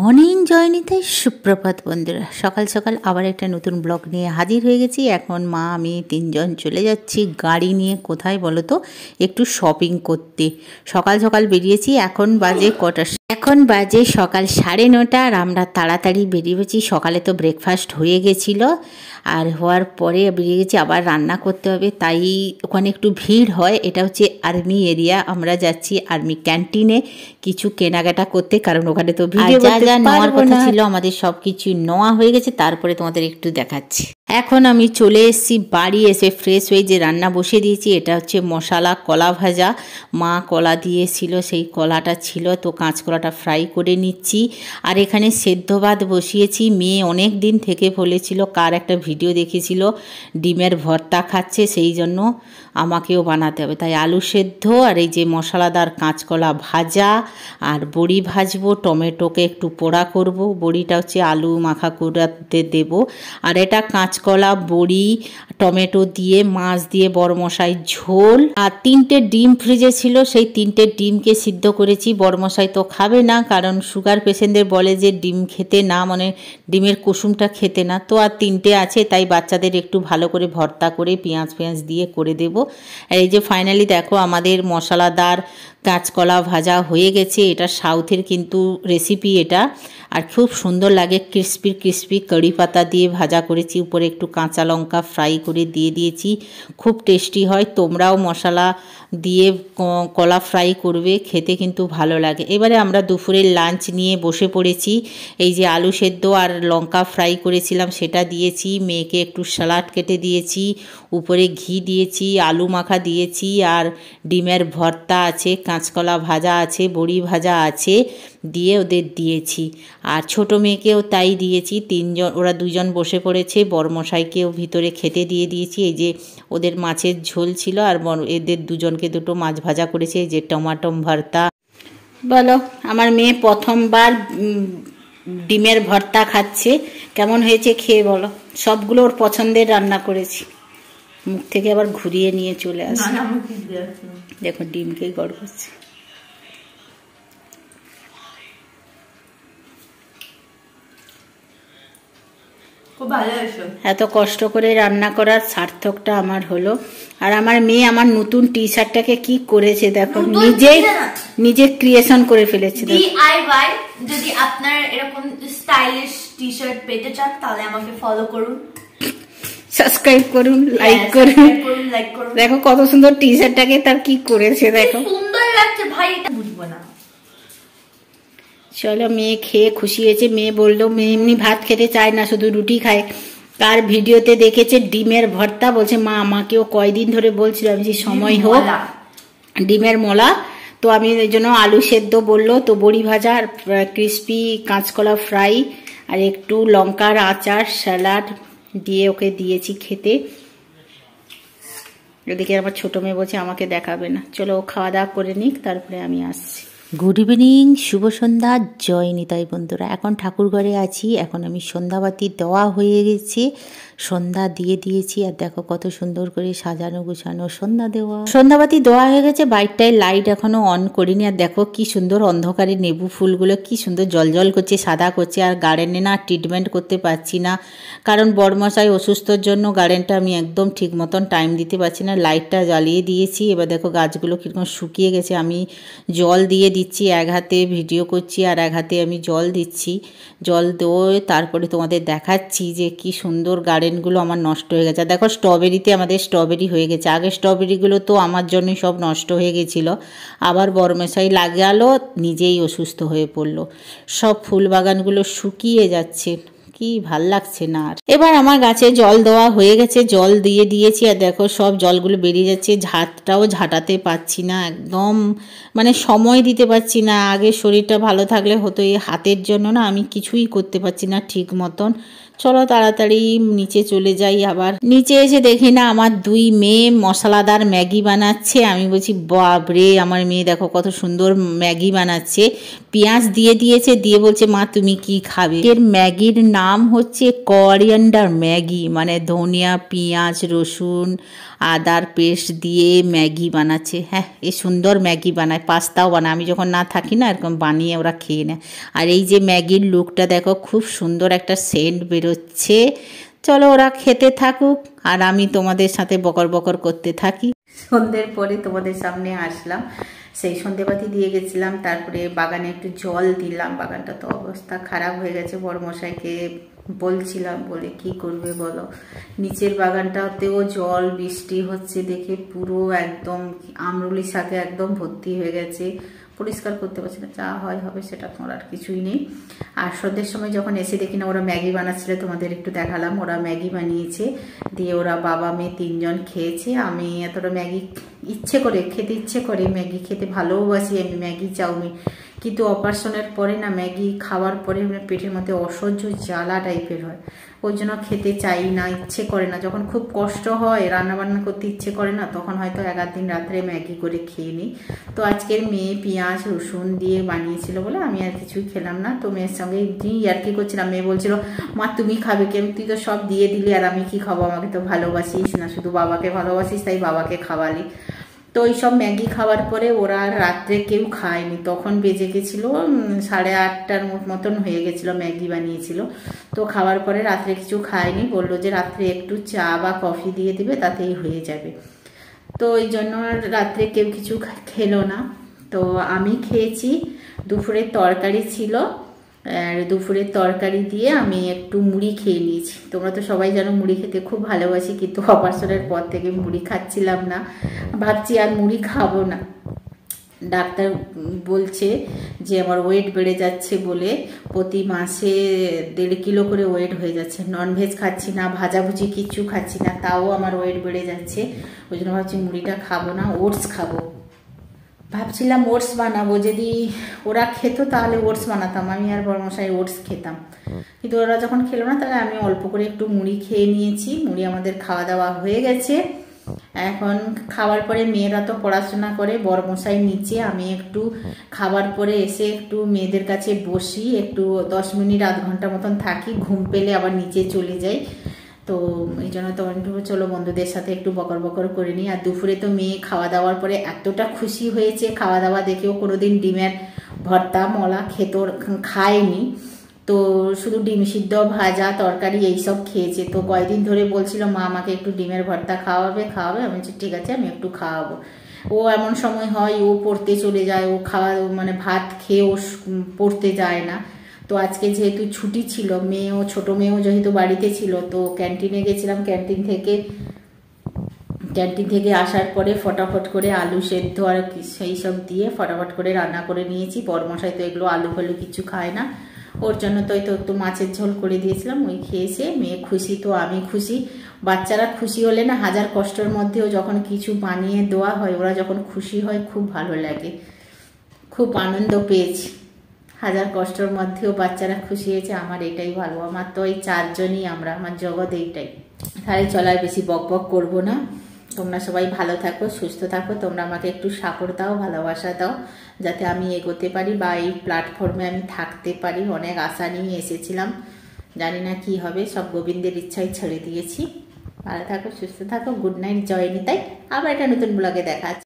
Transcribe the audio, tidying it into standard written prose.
Morning জয়নিতে সুপ্রভাত বন্ধুরা। সকাল সকাল আবার একটা নতুন ব্লগ নিয়ে হাজির হয়ে গেছি। এখন মা আমি তিনজন চলে যাচ্ছি গাড়ি নিয়ে। কোথায় বলো তো? একটু শপিং করতে। সকাল সকাল বেরিয়েছি। এখন বাজে কটা? এখন বাজে সকাল 9:30 আর আমরা তাড়াতাড়ি বেরিয়েছি। সকালে তো ব্রেকফাস্ট হয়ে গেছিলো, আর হওয়ার পরে বেরিয়ে গেছি। আবার রান্না করতে হবে, তাই ওখানে একটু ভিড় হয়। এটা হচ্ছে আর্মি এরিয়া। আমরা যাচ্ছি আর্মি ক্যান্টিনে কিছু কেনাকাটা করতে, কারণ ওখানে তো ভিডিও যা নেওয়ার কথা ছিল আমাদের সব কিছু নেওয়া হয়ে গেছে। তারপরে তোমাদের একটু দেখাচ্ছি। এখন আমি চলে এসেছি বাড়ি। এসে ফ্রেশ হয়ে যে রান্না বসিয়ে দিয়েছি। এটা হচ্ছে মশলা কলা ভাজা। মা কলা দিয়েছিল, সেই কলাটা ছিল, তো কাঁচকলাটা ফ্রাই করে নিচ্ছি। আর এখানে সেদ্ধ ভাত বসিয়েছি। মেয়ে অনেক দিন থেকে বলেছিল, কার একটা ভিডিও দেখেছিল ডিমের ভর্তা খাচ্ছে, সেই জন্য আমাকেও বানাতে হবে। তাই আলু সেদ্ধ আর এই যে মশলাদার কাঁচকলা ভাজা আর বড়ি ভাজবো। টমেটোকে একটু পোড়া করব। বড়িটা হচ্ছে আলু মাখা করতে দেবো। আর এটা কাঁচকলা বড়ি টমেটো দিয়ে মাছ দিয়ে বড়মশাই ঝোল। আর 3টে ডিম ফ্রিজে ছিল, সেই 3টে ডিমকে সিদ্ধ করেছি। বড়মশাই তো খাবে না, কারণ সুগার পেশেন্টদের বলে যে ডিম খেতে না, মানে ডিমের কুসুমটা খেতে না। তো আর 3টে আছে, তাই বাচ্চাদের একটু ভালো করে ভর্তা করে পেঁয়াজ দিয়ে করে দেব। আর এই যে ফাইনালি দেখো আমাদের মশলাদার কাঁচকলা ভাজা হয়ে গেছে। এটা সাউথের কিন্তু রেসিপি এটা, আর খুব সুন্দর লাগে। ক্রিস্পি কারি পাতা দিয়ে ভাজা করেছি, উপরে একটু কাঁচা লঙ্কা ফ্রাই করে দিয়ে দিয়েছি। খুব টেস্টি হয়। তোমরাও মশলা দিয়ে কলা ফ্রাই করবে, খেতে কিন্তু ভালো লাগে। এবারে আমরা দুপুরের লাঞ্চ নিয়ে বসে পড়েছি। এই যে আলু সেদ্ধ আর লঙ্কা ফ্রাই করেছিলাম সেটা দিয়েছি। মেয়েকে একটু স্যালাড কেটে দিয়েছি, উপরে ঘি দিয়েছি, আলু মাখা দিয়েছি, আর ডিমের ভর্তা আছে, কাঁচকলা ভাজা আছে, বড়ি ভাজা আছে, দিয়ে ওদের দিয়েছি। আর ছোট মেয়েকেও তাই দিয়েছি। ওরা দুজন বসে পড়েছে। বড়মশাইকেও ভিতরে খেতে দিয়ে দিয়েছি। এই যে ওদের মাছের ঝোল ছিল, আর এদের দুজনকে দুটো মাছ ভাজা করেছে। এই যে টমাটো ভর্তা। বলো, আমার মেয়ে প্রথমবার ডিমের ভর্তা খাচ্ছে। কেমন হয়েছে খেয়ে বলো। সবগুলো ওর পছন্দের রান্না করেছি। মুখ থেকে আবার ঘুরিয়ে নিয়ে চলে আসে। দেখো ডিমকেই গড় করছে। এত কষ্ট করে রান্না করার সার্থকটা আমার হলো। আর আমার মেয়ে আমার নতুন টি শার্টটাকে কি করেছে দেখো, নিজে ক্রিয়েশন করে ফেলেছে। DIY। যদি আপনার এরকম স্টাইলিশ টি শার্ট পেতে চান তাহলে আমাকে ফলো করুন, সাবস্ক্রাইব করুন, লাইক করুন। দেখো কত সুন্দর টি শার্টটাকে তার কি করেছে, দেখো সুন্দর লাগছে ভাই, এটা বুঝবো না। চলো, মেয়ে খেয়ে খুশি হয়েছে। মেয়ে বললো মেয়ে এমনি ভাত খেতে চায় না, শুধু রুটি খায়। তার ভিডিওতে দেখেছে ডিমের ভর্তা, বলছে মা আমাকেও কয়দিন ধরে বলছিল, আমি যে সময় হোক ডিমের মোলা। তো আমি এই জন্য আলু সেদ্ধ বললো, তো বড়ি ভাজা আর ক্রিস্পি কাঁচকলা ফ্রাই আর একটু লঙ্কার আচার স্যালাড দিয়ে ওকে দিয়েছি খেতে। এদিকে আমার ছোট মেয়ে বলছে আমাকে দেখাবে না। চলো ও খাওয়া দাওয়া করে নিক, তারপরে আমি আসছি। গুড ইভিনিং, শুভ সন্ধ্যা, জয় নিতাই বন্ধুরা। এখন ঠাকুর ঘরে আছি। এখন আমি সন্ধ্যাবাতি দেওয়া হয়ে গেছে, সন্ধ্যা দিয়ে দিয়েছি। আর দেখো কত সুন্দর করে সাজানো গুছানো সন্ধ্যা দেওয়া। সন্ধ্যাবাতি দেওয়া হয়ে গেছে। বাইকটায় লাইট এখনো অন করিনি। আর দেখো কি সুন্দর অন্ধকারে নেবু ফুলগুলো কি সুন্দর জল করছে, সাদা করছে। আর গার্ডেনে না ট্রিটমেন্ট করতে পারছি না, কারণ বড়মশাই অসুস্থর জন্য গার্ডেনটা আমি একদম ঠিক মতন টাইম দিতে পারছি না। লাইটটা জ্বালিয়ে দিয়েছি। এবার দেখো গাছগুলো কীরকম শুকিয়ে গেছে। আমি জল দিয়ে দিচ্ছি, এক হাতে ভিডিও করছি আর এক হাতে আমি জল দিচ্ছি। জল দিয়ে তারপরে তোমাদের দেখাচ্ছি যে কি সুন্দর গার্ডেনগুলো আমার নষ্ট হয়ে গেছে। দেখো স্ট্রবেরিতে আমাদের স্ট্রবেরি হয়ে গেছে। আগে স্ট্রবেরিগুলো তো আমার জন্যই সব নষ্ট হয়ে গেছিলো। আবার বড়মশাই লাগালো, নিজেই অসুস্থ হয়ে পড়লো। সব ফুল বাগানগুলো শুকিয়ে যাচ্ছে, কি ভাল লাগছে না আর। এবার আমার গাছে জল দেওয়া হয়ে গেছে, জল দিয়ে দিয়েছি। আর দেখো সব জলগুলো বেরিয়ে যাচ্ছে। ঝাঁটটাও ঝাঁটাতে পারছি না, একদম মানে সময় দিতে পারছি না। আগে শরীরটা ভালো থাকলে হতো, এই হাতের জন্য না আমি কিছুই করতে পারছি না ঠিক মতন। চলো তাড়াতাড়ি নিচে চলে যাই। আবার নিচে এসে দেখি না আমার দুই মেয়ে মশলাদার ম্যাগি বানাচ্ছে। আমি বলছি বাপরে, আমার মেয়ে দেখো কত সুন্দর ম্যাগি বানাচ্ছে। পেঁয়াজ দিয়ে দিয়েছে, দিয়ে বলছে মা তুমি কি খাবে। এর ম্যাগির নাম নাম হচ্ছে কোরিয়ান্ডার ম্যাগি, মানে ধনিয়া পেঁয়াজ রসুন আদার পেস্ট দিয়ে ম্যাগি বানাচ্ছে। হ্যাঁ, এ সুন্দর ম্যাগি বানায়, পাস্তাও বানায়। আমি যখন না থাকি না, এরকম বানিয়ে ওরা খেয়ে নেয়। আর এই যে ম্যাগির লুকটা দেখো, খুব সুন্দর একটা সেন্ট বেরোচ্ছে। চলো ওরা খেতে থাকুক, আর আমি তোমাদের সাথে বকর বকর করতে থাকি। সন্ধ্যের পরে তোমাদের সামনে আসলাম, সেই সন্ধেবাতি দিয়ে গেছিলাম, তারপরে বাগানে একটু জল দিলাম। বাগানটা তো অবস্থা খারাপ হয়ে গেছে, বড়মশাইকে বলছিলাম, বলে কি করবে বলো, নিচের বাগানটাতেও জল বৃষ্টি হচ্ছে দেখে পুরো একদম আমরুলি শাকে একদম ভর্তি হয়ে গেছে, পরিষ্কার করতে পারছি না। যা হয় হবে, সেটা করার কিছুই নেই। আর সন্ধ্যের সময় যখন এসে দেখি না ওরা ম্যাগি বানাচ্ছিল, তোমাদের একটু দেখালাম, ওরা ম্যাগি বানিয়েছে, দিয়ে ওরা বাবা মেয়ে 3 জন খেয়েছে। আমি এতটা ম্যাগি ইচ্ছে করে খেতে, ইচ্ছে করে ম্যাগি খেতে ভালোবাসি আমি, ম্যাগি চাউমিন, কিন্তু অপারেশনের পরে না ম্যাগি খাওয়ার পরে পেটের মধ্যে অসহ্য জ্বালা টাইপের হয়, ওই জন্য খেতে চাই না, ইচ্ছে করে না। যখন খুব কষ্ট হয়, রান্নাবান্না করতে ইচ্ছে করে না, তখন হয়তো 1 দিন রাত্রে ম্যাগি করে খেয়ে নিই। তো আজকের মেয়ে পেঁয়াজ রসুন দিয়ে বানিয়েছিল বলে আমি আর কিছুই খেলাম না। তো মেয়ের সঙ্গে আর কি করছিলাম, মেয়ে বলছিল মা তুমি খাবে কেন, তুই তো সব দিয়ে দিলি আর আমি কি খাবো, আমাকে তো ভালোবাসিস না, শুধু বাবাকে ভালোবাসিস, তাই বাবাকে খাওয়ালি। তো ওই সব ম্যাগি খাওয়ার পরে ওরা রাত্রে কেউ খায়নি, তখন বেজে গেছিলো 8:30টার মতন হয়ে গেছিলো, ম্যাগি বানিয়েছিল। তো খাওয়ার পরে রাত্রে কিছু খায়নি, বললো যে রাত্রে একটু চা বা কফি দিয়ে দিবে, তাতেই হয়ে যাবে। তো ওই জন্য রাত্রে কেউ কিছু খেলো না, তো আমি খেয়েছি। দুপুরের তরকারি ছিল, আর দুপুরের তরকারি দিয়ে আমি একটু মুড়ি খেয়ে নিয়েছি। তোমরা তো সবাই জানো মুড়ি খেতে খুব ভালোবাসি, কিন্তু অপারেশনের পর থেকে মুড়ি খাচ্ছিলাম না, ভাবছি আর মুড়ি খাবো না। ডাক্তার বলছে যে আমার ওয়েট বেড়ে যাচ্ছে বলে, প্রতি মাসে 1.5 কিলো করে ওয়েট হয়ে যাচ্ছে। ননভেজ খাচ্ছি না, ভাজাভুজি কিচ্ছু খাচ্ছি না, তাও আমার ওয়েট বেড়ে যাচ্ছে। ওই জন্য ভাবছি মুড়িটা খাবো না, ওটস খাবো। ভাবছিলাম ওটস বানাবো, যদি ওরা খেত তাহলে ওটস বানাতাম, আমি আর বড়মশাই ওটস খেতাম। কিন্তু ওরা যখন খেলো না, তাহলে আমি অল্প করে একটু মুড়ি খেয়ে নিয়েছি। মুড়ি আমাদের খাওয়া দাওয়া হয়ে গেছে। এখন খাওয়ার পরে মেয়েরা তো পড়াশোনা করে, বড়মশাই নিচে, আমি একটু খাবার পরে এসে একটু মেয়েদের কাছে বসি, একটু 10 মিনিট 1/2 ঘন্টা মতন থাকি, ঘুম পেলে আবার নিচে চলে যাই। তো এই জন্য তো চলো বন্ধুদের সাথে একটু বকর বকর করে নিই। আর দুপুরে তো মেয়ে খাওয়া দাওয়ার পরে এতটা খুশি হয়েছে, খাওয়া দাওয়া দেখেও কোনোদিন ডিমের ভর্তা মলা খায়নি, তো শুধু ডিম সিদ্ধ ভাজা তরকারি এইসব খেয়েছে। তো কয়েকদিন ধরে বলছিল মা আমাকে একটু ডিমের ভর্তা খাওয়াবে। আমি বলছি ঠিক আছে, আমি একটু খাওয়াবো। ও এমন সময় হয় ও পড়তে চলে যায়, ও মানে ভাত খেয়ে ও পড়তে যায় না। তো আজকে যেহেতু ছুটি ছিল, ছোট মেয়েও যেহেতু বাড়িতে ছিল, তো ক্যান্টিনে গেছিলাম। ক্যান্টিন থেকে আসার পরে ফটাফট করে আলু সেদ্ধ আর সেই সব দিয়ে ফটাফট করে রান্না করে নিয়েছি। বড়মশাই তো এগুলো আলু ফালু কিছু খায় না, ওর জন্য তো একটু মাছের ঝোল করে দিয়েছিলাম, ওই খেয়েছে। মেয়ে খুশি তো আমি খুশি। বাচ্চারা খুশি হলে না, হাজার কষ্টের মধ্যেও যখন কিছু বানিয়ে দেওয়া হয়, ওরা যখন খুশি হয় খুব ভালো লাগে, খুব আনন্দ পেয়েছি। হাজার কষ্টের মধ্যেও বাচ্চারা খুশি হয়েছে, আমার এটাই ভালো। আমার তো এই 4 জনই আমরা, আমার জগৎ এইটাই। তাহলে চলার বেশি বক বক করবো না। তোমরা সবাই ভালো থাকো, সুস্থ থাকো। তোমরা আমাকে একটু সাপোর্ট দাও, ভালোবাসা দাও, যাতে আমি এগোতে পারি বা এই প্ল্যাটফর্মে আমি থাকতে পারি। অনেক আশা নিয়ে এসেছিলাম, জানি না কি হবে, সব গোবিন্দের ইচ্ছাই ছেড়ে দিয়েছি। ভালো থাকো, সুস্থ থাকো। গুড নাইট, জয় নিতাই। আবার একটা নতুন ব্লগে দেখা।